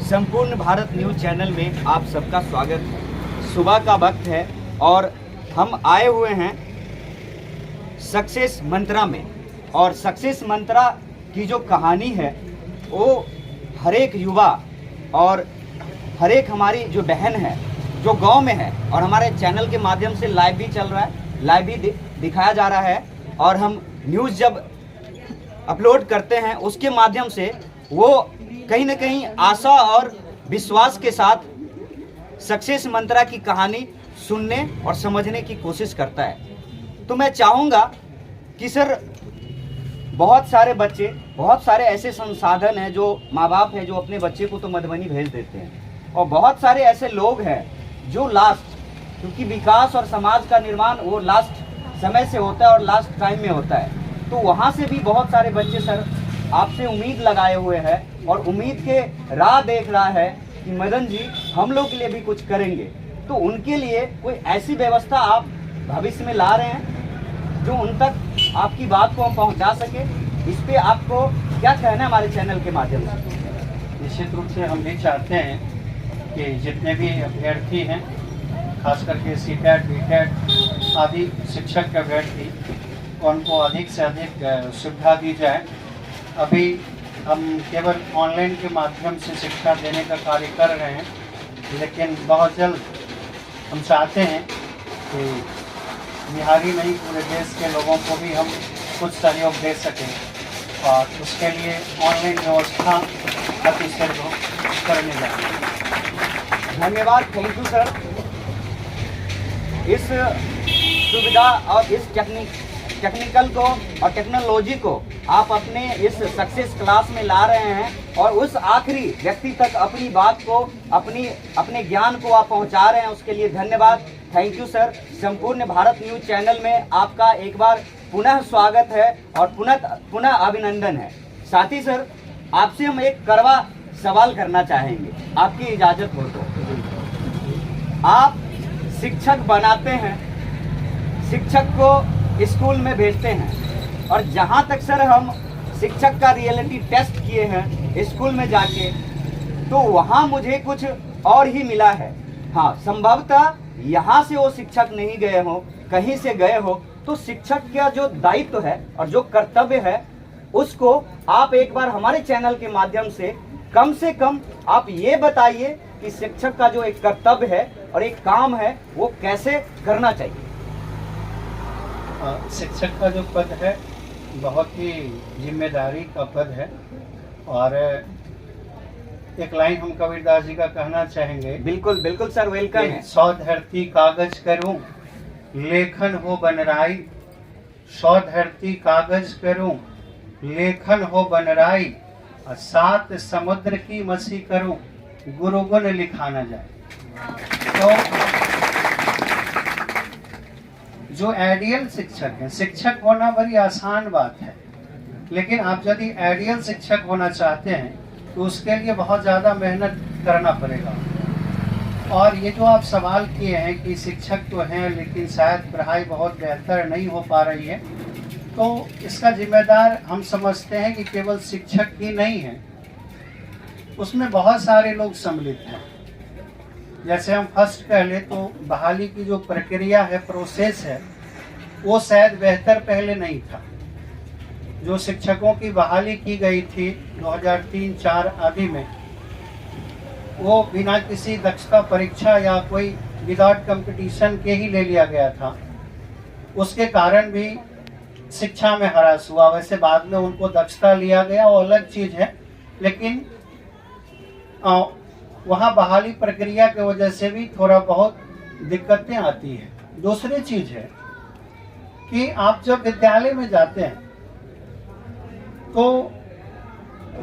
संपूर्ण Bharat news channel में आप सबका स्वागत है। सुबह का वक्त है और हम आए हुए हैं सक्सेस मंत्रा में। और सक्सेस मंत्रा की जो कहानी है वो हर एक युवा और हर एक हमारी जो बहन है जो गांव में है, और हमारे चैनल के माध्यम से लाइव भी चल रहा है, लाइव भी दिखाया जा रहा है। और हम न्यूज़ जब अपलोड करते हैं उसके माध्यम से वो कहीं ना कहीं आशा और विश्वास के साथ सक्सेस मंत्रा की कहानी सुनने और समझने की कोशिश करता है। तो मैं चाहूँगा कि सर, बहुत सारे बच्चे, बहुत सारे ऐसे संसाधन हैं जो माँ बाप हैं जो अपने बच्चे को तो मधुबनी भेज देते हैं, और बहुत सारे ऐसे लोग हैं जो लास्ट, क्योंकि विकास और समाज का निर्माण वो लास्ट समय से होता है और लास्ट टाइम में होता है। तो वहाँ से भी बहुत सारे बच्चे सर आपसे उम्मीद लगाए हुए हैं और उम्मीद के राह देख रहा है कि मदन जी हम लोग के लिए भी कुछ करेंगे। तो उनके लिए कोई ऐसी व्यवस्था आप भविष्य में ला रहे हैं जो उन तक आपकी बात को हम पहुंचा सके। इस पे आपको क्या कहना है हमारे चैनल के माध्यम से? निश्चित रूप से हम भी चाहते हैं कि जितने भी अभ्यर्थी हैं, खास करके सीटेट, बीटेट आदि शिक्षक के अभ्यर्थी, उनको अधिक से अधिक सुविधा दी जाए। अभी हम केवल ऑनलाइन के माध्यम से शिक्षा देने का कार्य कर रहे हैं, लेकिन बहुत जल्द हम चाहते हैं कि बिहारी नहीं पूरे देश के लोगों को भी हम कुछ सहयोग दे सकें, और उसके लिए ऑनलाइन व्यवस्था अति शीघ्र करने जा रहे हैं। धन्यवाद, थैंक यू सर। इस सुविधा और इस टेक्निकल को और टेक्नोलॉजी को आप अपने इस सक्सेस क्लास में ला रहे हैं और उस आखिरी व्यक्ति तक अपनी बात को, अपने ज्ञान को आप पहुंचा रहे हैं। उसके लिए धन्यवाद, थैंक यू सर। संपूर्ण भारत न्यूज़ चैनल में आपका एक बार पुनः स्वागत है और पुनः अभिनंदन है। साथ ही सर, आपसे हम एक कड़वा सवाल करना चाहेंगे, आपकी इजाज़त हो तो। आप शिक्षक बनाते हैं, शिक्षक को स्कूल में भेजते हैं, और जहाँ तक सर हम शिक्षक का रियलिटी टेस्ट किए हैं स्कूल में जाके, तो वहाँ मुझे कुछ और ही मिला है। हाँ, संभवतः यहाँ से वो शिक्षक नहीं गए हो, कहीं से गए हो, तो शिक्षक का जो दायित्व है और जो कर्तव्य है उसको आप एक बार हमारे चैनल के माध्यम से कम आप ये बताइए कि शिक्षक का जो एक कर्तव्य है और एक काम है वो कैसे करना चाहिए। शिक्षक का जो पद है बहुत ही जिम्मेदारी का पद है, और एक लाइन हम कबीरदास जी का कहना चाहेंगे। बिल्कुल बिल्कुल सर, वेलकम है। 100 धरती कागज करूं, लेखन हो बनराई। 100 धरती कागज करूं, लेखन हो बनराई। 7 समुद्र की मसी करूं, गुरु गुण लिखा न जाए। तो जो आइडियल शिक्षक है, शिक्षक होना बड़ी आसान बात है, लेकिन आप यदि आइडियल शिक्षक होना चाहते हैं तो उसके लिए बहुत ज़्यादा मेहनत करना पड़ेगा। और ये जो आप सवाल किए हैं कि शिक्षक तो हैं लेकिन शायद पढ़ाई बहुत बेहतर नहीं हो पा रही है, तो इसका जिम्मेदार हम समझते हैं कि केवल शिक्षक ही नहीं है, उसमें बहुत सारे लोग सम्मिलित हैं। जैसे हम फर्स्ट कह ले तो बहाली की जो प्रक्रिया है, प्रोसेस है, वो शायद बेहतर पहले नहीं था। जो शिक्षकों की बहाली की गई थी 2003-4 आदि में, वो बिना किसी दक्षता परीक्षा या कोई विदाउट कंपटीशन के ही ले लिया गया था। उसके कारण भी शिक्षा में ह्रास हुआ। वैसे बाद में उनको दक्षता लिया गया, वो अलग चीज़ है, लेकिन वहाँ बहाली प्रक्रिया की वजह से भी थोड़ा बहुत दिक्कतें आती हैं। दूसरी चीज़ है कि आप जब विद्यालय में जाते हैं तो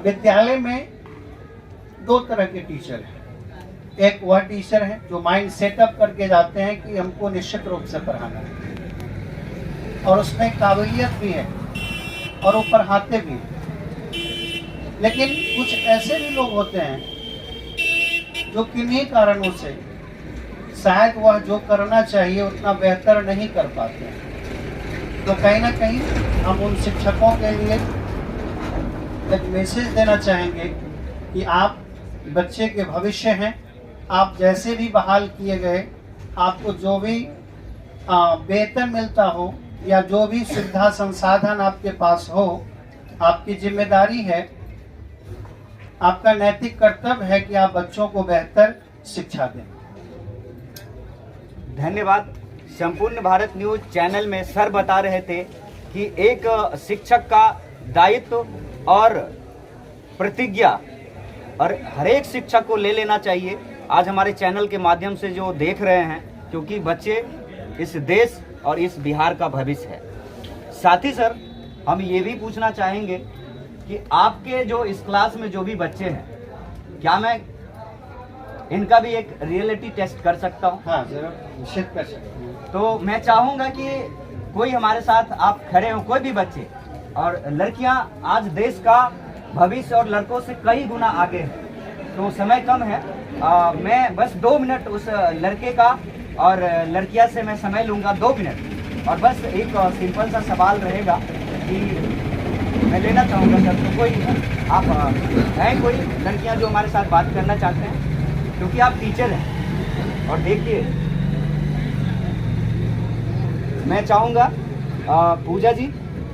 विद्यालय में 2 तरह के टीचर हैं। एक वह टीचर है जो माइंड सेटअप करके जाते हैं कि हमको निश्चित रूप से पढ़ाना है, और उसमें काबिलियत भी है और वो पढ़ाते भी हैं। लेकिन कुछ ऐसे भी लोग होते हैं जो किन्हीं कारणों से शायद वह जो करना चाहिए उतना बेहतर नहीं कर पाते हैं। तो कहीं ना कहीं हम उन शिक्षकों के लिए एक मैसेज देना चाहेंगे कि आप बच्चे के भविष्य हैं। आप जैसे भी बहाल किए गए, आपको जो भी वेतन मिलता हो या जो भी सुविधा संसाधन आपके पास हो, आपकी जिम्मेदारी है, आपका नैतिक कर्तव्य है कि आप बच्चों को बेहतर शिक्षा दें। धन्यवाद। संपूर्ण भारत न्यूज चैनल में सर बता रहे थे कि एक शिक्षक का दायित्व और प्रतिज्ञा और हर एक शिक्षक को ले लेना चाहिए। आज हमारे चैनल के माध्यम से जो देख रहे हैं, क्योंकि बच्चे इस देश और इस बिहार का भविष्य है। साथ ही सर, हम ये भी पूछना चाहेंगे कि आपके जो इस क्लास में जो भी बच्चे हैं, क्या मैं इनका भी एक रियलिटी टेस्ट कर सकता हूँ? हाँ, जरूर, निश्चित कर सकते हैं। तो मैं चाहूँगा कि कोई हमारे साथ आप खड़े हो, कोई भी बच्चे, और लड़कियाँ आज देश का भविष्य और लड़कों से कई गुना आगे है, तो समय कम है। मैं बस 2 मिनट उस लड़के का और लड़कियां से मैं समय लूंगा 2 मिनट, और बस एक सिंपल सा सवाल रहेगा कि मैं लेना चाहूँगा सर। तो कोई आप हैं, कोई लड़कियां जो हमारे साथ बात करना चाहते हैं, क्योंकि आप टीचर हैं। और देखिए, मैं चाहूँगा पूजा जी,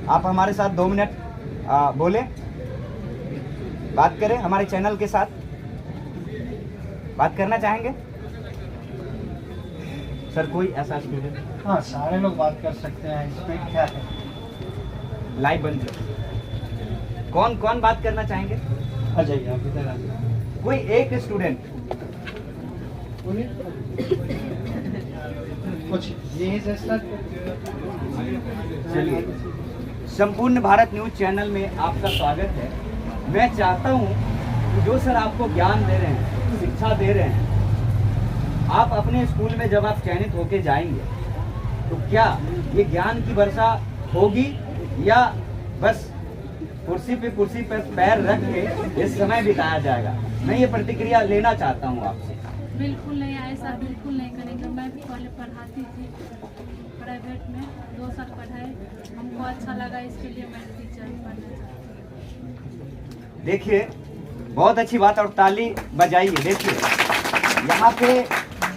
आप हमारे साथ 2 मिनट बोले, बात करें, हमारे चैनल के साथ बात करना चाहेंगे सर? कोई ऐसा स्टूडेंट? हाँ, सारे लोग बात कर सकते हैं, इसमें क्या है। लाइव बन जाए। कौन कौन बात करना चाहेंगे? आ जाइए, आप इधर आ जाइए। कोई एक स्टूडेंट। कुछ यही जैसा। चलिए, संपूर्ण भारत न्यूज चैनल में आपका स्वागत है। मैं चाहता हूं कि जो सर आपको ज्ञान दे रहे हैं, शिक्षा दे रहे हैं, आप अपने स्कूल में जब आप चयनित होके जाएंगे, तो क्या ये ज्ञान की वर्षा होगी या बस कुर्सी पे पैर रख के इस समय बिताया जाएगा? मैं ये प्रतिक्रिया लेना चाहता हूँ आपसे। बिल्कुल नहीं, ऐसा बिल्कुल नहीं करेंगे। मैं भी पहले पढ़ाती थी प्राइवेट में, 2 साल पढ़ाए, हमको अच्छा लगा, इसके लिए मैं टीचर बनना चाहती हूँ। देखिए, बहुत अच्छी बात, और ताली बजाइए। देखिए, यहाँ पे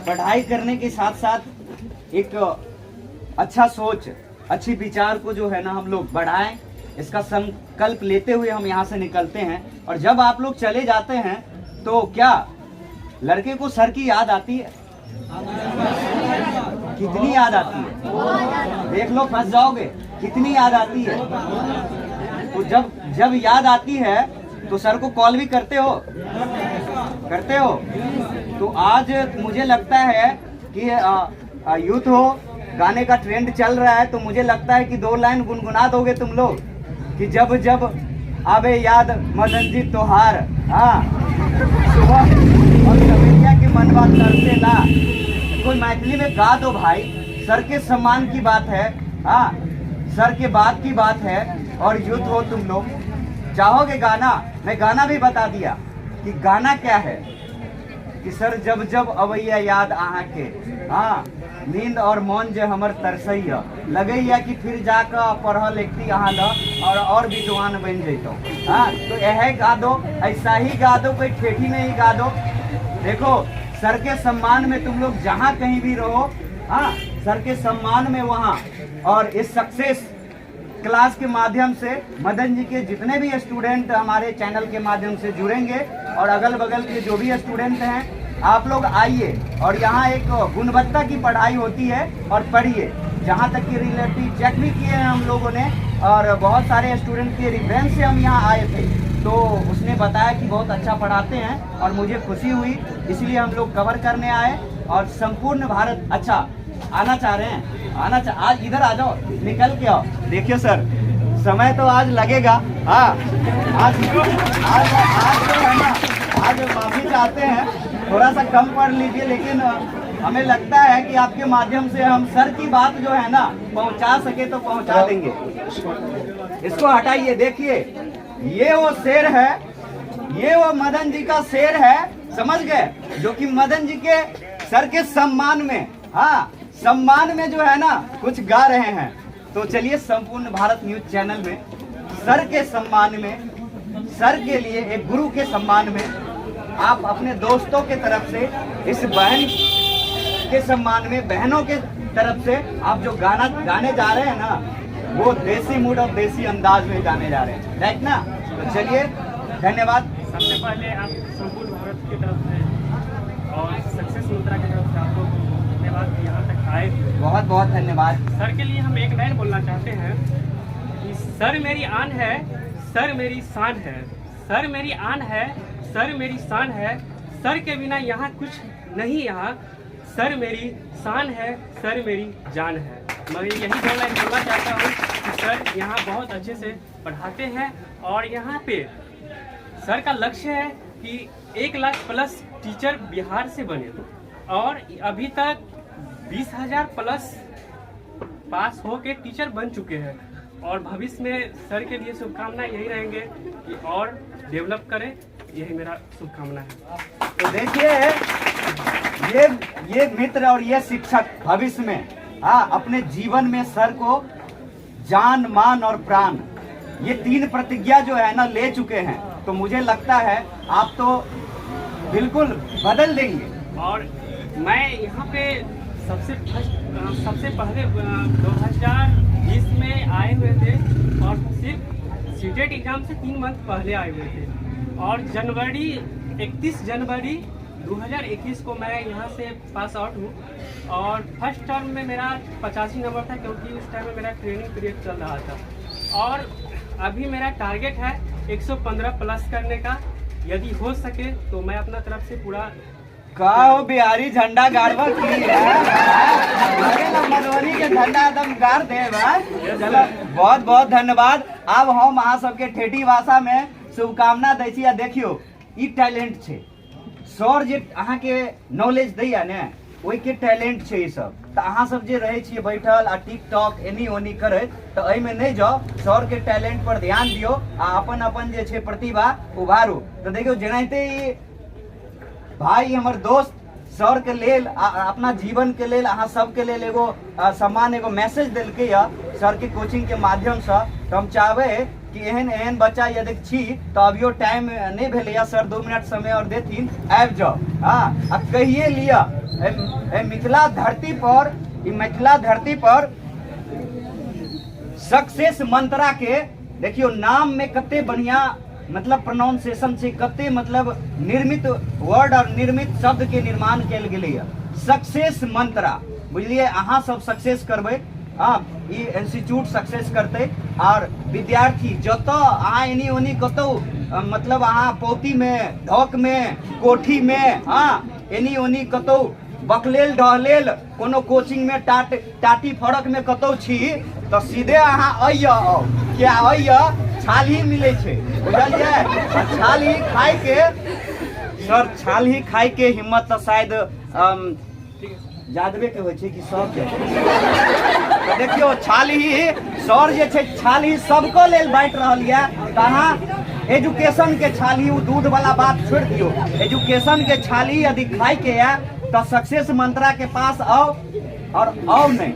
पढ़ाई करने के साथ साथ एक अच्छा सोच, अच्छी विचार को जो है ना हम लोग बढ़ाएं, इसका संकल्प लेते हुए हम यहाँ से निकलते हैं। और जब आप लोग चले जाते हैं तो क्या लड़के को सर की याद आती है? कितनी याद आती है? देख लो, फंस जाओगे। कितनी याद आती है? तो जब याद आती है तो सर को कॉल भी करते हो? करते हो? तो आज मुझे लगता है कि यूथ हो, गाने का ट्रेंड चल रहा है, तो मुझे लगता है कि 2 लाइन गुनगुना दोगे तुम लोग कि जब जब आवे याद मदन जी तोहार, हाँ, सुबह और सवेरिया के मनवा तरसे ला। कोई मैथिली में गा दो भाई, सर के सम्मान की बात है, हाँ, सर के बात की बात है। और यूथ हो तुम लोग, चाहोगे गाना? मैं गाना भी बता दिया कि गाना क्या है, कि सर जब जब अवैया याद आहाँ के, हाँ, नींद और मौन जे हमर तरसैया, लगैया कि फिर जाकर पढ़ लिखती यहाँ ल और विद्वान बन जैतो। हाँ, तो यह गा दो, ऐसा ही गा दो, कोई ठेठी में ही गा दो। देखो, सर के सम्मान में तुम लोग जहाँ कहीं भी रहो, हाँ, सर के सम्मान में वहाँ। और इस सक्सेस क्लास के माध्यम से मदन जी के जितने भी स्टूडेंट हमारे चैनल के माध्यम से जुड़ेंगे, और अगल बगल के जो भी स्टूडेंट हैं, आप लोग आइए, और यहाँ एक गुणवत्ता की पढ़ाई होती है, और पढ़िए। जहाँ तक कि रिलेटिव चेक भी किए हैं हम लोगों ने, और बहुत सारे स्टूडेंट के रेफरेंस से हम यहाँ आए थे, तो उसने बताया कि बहुत अच्छा पढ़ाते हैं, और मुझे खुशी हुई, इसलिए हम लोग कवर करने आए। और संपूर्ण भारत, अच्छा, आना चाह रहे हैं, आज इधर आ जाओ, निकल के आओ। देखिए सर, समय तो आज लगेगा, हाँ, आज जो है ना, आज माफी चाहते हैं, थोड़ा सा कम पढ़ लीजिए, लेकिन हमें लगता है कि आपके माध्यम से हम सर की बात जो है ना पहुंचा सके तो पहुंचा देंगे। इसको हटाइए। देखिए, ये वो शेर है, ये वो मदन जी का शेर है, समझ गए, जो कि मदन जी के सर के सम्मान में, हाँ, सम्मान में जो है ना कुछ गा रहे हैं। तो चलिए, संपूर्ण भारत न्यूज चैनल में सर के सम्मान में, सर के लिए, एक गुरु के सम्मान में आप अपने दोस्तों के तरफ से इस बहन के सम्मान में, बहनों के तरफ से आप जो गाना गाने जा रहे हैं ना, वो देसी मूड और देसी अंदाज में गाने जा रहे हैं, राइट ना? तो चलिए, धन्यवाद। सबसे पहले आप संपूर्ण भारत की तरफ से और सक्सेस मंत्रा की तरफ से आपको धन्यवाद कि यहाँ तक आए। बहुत बहुत धन्यवाद। सर के लिए हम एक लाइन बोलना चाहते हैं कि सर मेरी आन है, सर मेरी शान है, सर मेरी आन है, सर मेरी शान है, सर के बिना यहाँ कुछ नहीं, यहाँ सर मेरी शान है, सर मेरी जान है। मैं यही दो लाइन बोलना चाहता हूँ कि सर यहाँ बहुत अच्छे से पढ़ाते हैं और यहाँ पे सर का लक्ष्य है कि 1 लाख प्लस टीचर बिहार से बने और अभी तक 20,000 प्लस पास हो के टीचर बन चुके हैं और भविष्य में सर के लिए शुभकामनाएं यही रहेंगे कि और डेवलप करें, यही मेरा शुभकामना है। तो देखिए, ये मित्र और ये शिक्षक भविष्य में अपने जीवन में सर को जान, मान और प्राण, ये 3 प्रतिज्ञा जो है ना ले चुके हैं। तो मुझे लगता है आप तो बिल्कुल बदल देंगे। और मैं यहाँ पे सबसे पहले 2020 में आए हुए थे और सिर्फ सीटेट एग्जाम से 3 मंथ पहले आए हुए थे और 31 जनवरी 2021 को मैं यहाँ से पास आउट हूँ और फर्स्ट टर्म में मेरा 85 नंबर था क्योंकि उस टाइम में मेरा ट्रेनिंग पीरियड चल रहा था और अभी मेरा टारगेट है 115 प्लस करने का। यदि हो सके तो मैं अपना तरफ से पूरा कहो बिहारी झंडा गाड़वा की मधुबनी के झंडा एकदम गाड़ दे। चलो, बहुत बहुत धन्यवाद। अब हम अहाँ सबके ठेठी भाषा में शुभकामना दै छी। देखियो, ई टैलेंट छे सर जे अहाँ के नॉलेज दैया ने, ओहि के टैलेंट छे ई सब। तो अहाँ सब जे रहे छिए बैठल आ टिकटॉक एनी ओनी करत, तो एहि में नहीं जाओ, सर के टैलेंट पर ध्यान दियो आ अपन अपन जे छे प्रतिभा उभारू। तो देखियो, जेनाहिते ई भाई हमर दोस्त सर के लेल अपना जीवन के लेल अहाँ सबके लेल एगो सम्मान, एगो मैसेज देलकै या सर के कोचिंग के माध्यम से। तो हम चाहबै कि एहन बच्चा यदि छी तो अभियो टाइम नहीं भेले या सर 2 मिनट समय और देथिन, आबि जाओ। हाँ, कहिए लिया मिथिला धरती पर, मिथिला धरती पर सक्सेस मंत्रा के देखियो नाम में कते बढ़िया मतलब प्रोनाउंसिएशन से, कते मतलब निर्मित वर्ड और निर्मित शब्द के निर्माण कल गए। सक्सेस मंत्रा बुझलिए, अहाँ सब सक्सेस करबे, ई इंस्टीट्यूट सक्सेस करते और विद्यार्थी जतो अहाँ एनी ओनी कतौ मतलब अहाँ पोती में, ढोक में, कोठी में, एनी ओनी कतौ बकलेल ढहलेल कोनो कोचिंग में टाटी फड़क में कतौ छी, तो सीधे अहाँ अइया, क्या अइया छाली मिले छे, बुझलिए? छाली खाई के सर, छाली खाई के हिम्मत तो शायद जादवे के होइ छे कि सब के। तो देखियो, छाली सर जे छे छाली सबको लेल बांट रहल ये। कहाँ एजुकेशन के छाली, उ दूध वाला बात छोड़ दियो, एजुकेशन के छाली यदि खाई के है तो सक्सेस मंत्रा के पास आओ और आओ नहीं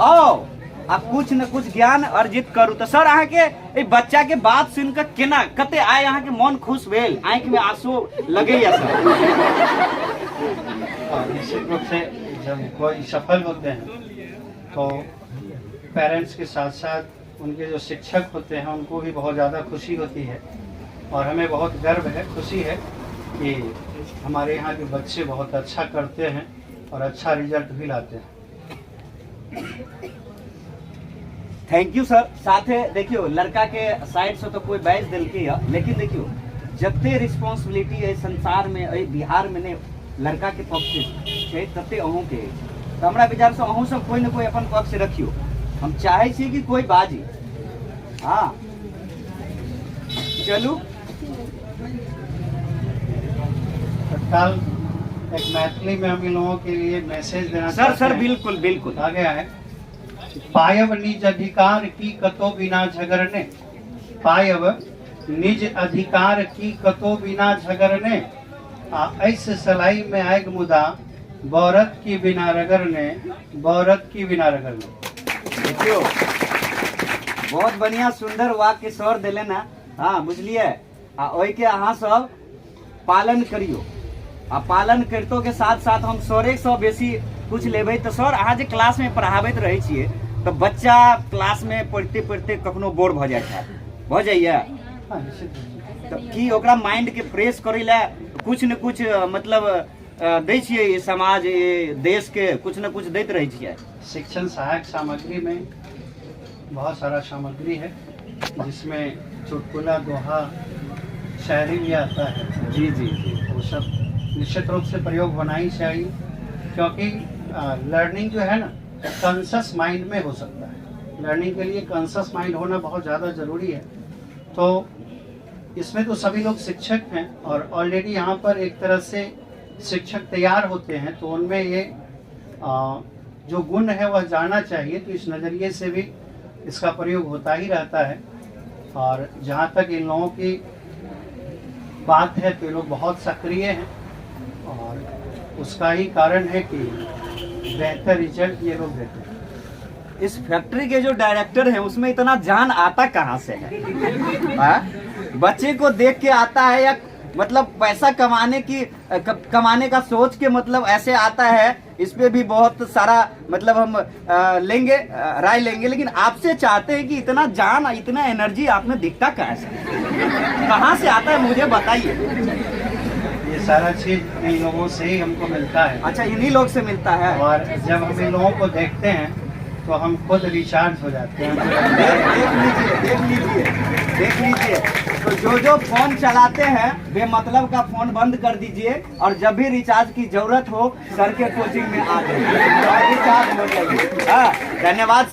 आओ, आप कुछ न कुछ ज्ञान अर्जित करू। तो सर अहाँ के बच्चा के बात सुनकर केना कते आए, अहाँ के मन खुश भेल, आंख में आंसू लगे या सर? निश्चित रूप से जब कोई सफल होते हैं तो पेरेंट्स के साथ साथ उनके जो शिक्षक होते हैं उनको भी बहुत ज़्यादा खुशी होती है और हमें बहुत गर्व है, खुशी है कि हमारे यहाँ के बच्चे बहुत अच्छा करते हैं और अच्छा रिजल्ट भी लाते हैं। Thank you sir. साथे देखियो, लड़का के साइड से तो कोई बैच दिल के है, लेकिन देखियो जते रिस्पांसिबिलिटी है संसार में, बिहार में ने लड़का के पक्ष से तते अहूँ के। तो हमारा विचार से अहूँ सब कोई न कोई अपन पक्ष रखियो। हम चाहे छी कि कोई बाजी। हाँ, चलू तत्काल एक मैथिली में हम इन लोगों के लिए मैसेज देना सर। सर बिल्कुल बिल्कुल आगे आए। पायब निज अधिकार की कतो बिना झगड़ने, पायब निज अधिकार की कतो बिना झगड़ने, ऐसे सलाई में आएग मुदा बौरत की बिना रगड़ने, बौरत की बिना रगड़ने। देखियो, बहुत बढ़िया सुंदर वाक्य सर दिले ना। हाँ, बुझलिए? ओहि के अहाँ सब पालन करियो। आ पालन करितो के साथ साथ हम 100 बेसी कुछ लेबै तो सर अहाँ जे क्लास में पढ़ाबैत रहै छियै तो बच्चा क्लास में पढ़ते पढ़ते कखनो बोर भ जाइत है, भ जाइए हाँ, निश्चित रूप से। तो की ओकरा माइंड के फ्रेश करै ला कुछ न कुछ मतलब दै छियै, ये समाज ये देश के कुछ न कुछ दैत रहै छियै। शिक्षण सहायक सामग्री में बहुत सारा सामग्री है जिसमें चुटकुला, दोहा, शायरी भी आता है। जी जी जी वो सब निश्चित रूप से प्रयोग होना ही चाहिए, क्योंकि लर्निंग जो है ना कॉन्शस माइंड में हो सकता है। लर्निंग के लिए कॉन्शस माइंड होना बहुत ज़्यादा ज़रूरी है। तो इसमें तो सभी लोग शिक्षक हैं और ऑलरेडी यहाँ पर एक तरह से शिक्षक तैयार होते हैं, तो उनमें ये जो गुण है वह जाना चाहिए। तो इस नज़रिए से भी इसका प्रयोग होता ही रहता है। और जहाँ तक इन लोगों की बात है तो ये लोग बहुत सक्रिय हैं और उसका ही कारण है कि बेहतर रिजल्ट ये लोग देते हैं। इस फैक्ट्री के जो डायरेक्टर हैं उसमें इतना जान आता कहाँ से है? बच्चे को देख के आता है या मतलब पैसा कमाने का सोच के मतलब ऐसे आता है? इस पे भी बहुत सारा मतलब हम लेंगे राय लेंगे, लेकिन आपसे चाहते हैं कि इतना जान इतना एनर्जी आप में दिखता कहाँ से आता है, मुझे बताइए। ये सारा चीज इन लोगों से ही हमको मिलता है। अच्छा, इन्हीं लोग से मिलता है। और जब हम इन लोगों को देखते हैं तो हम खुद रिचार्ज हो जाते हैं। देख लीजिए। तो जो फोन चलाते हैं बेमतलब का फोन बंद कर दीजिए और जब भी रिचार्ज की जरूरत हो सर के कोचिंग में आ जाइए, रिचार्ज हो जाइए। धन्यवाद।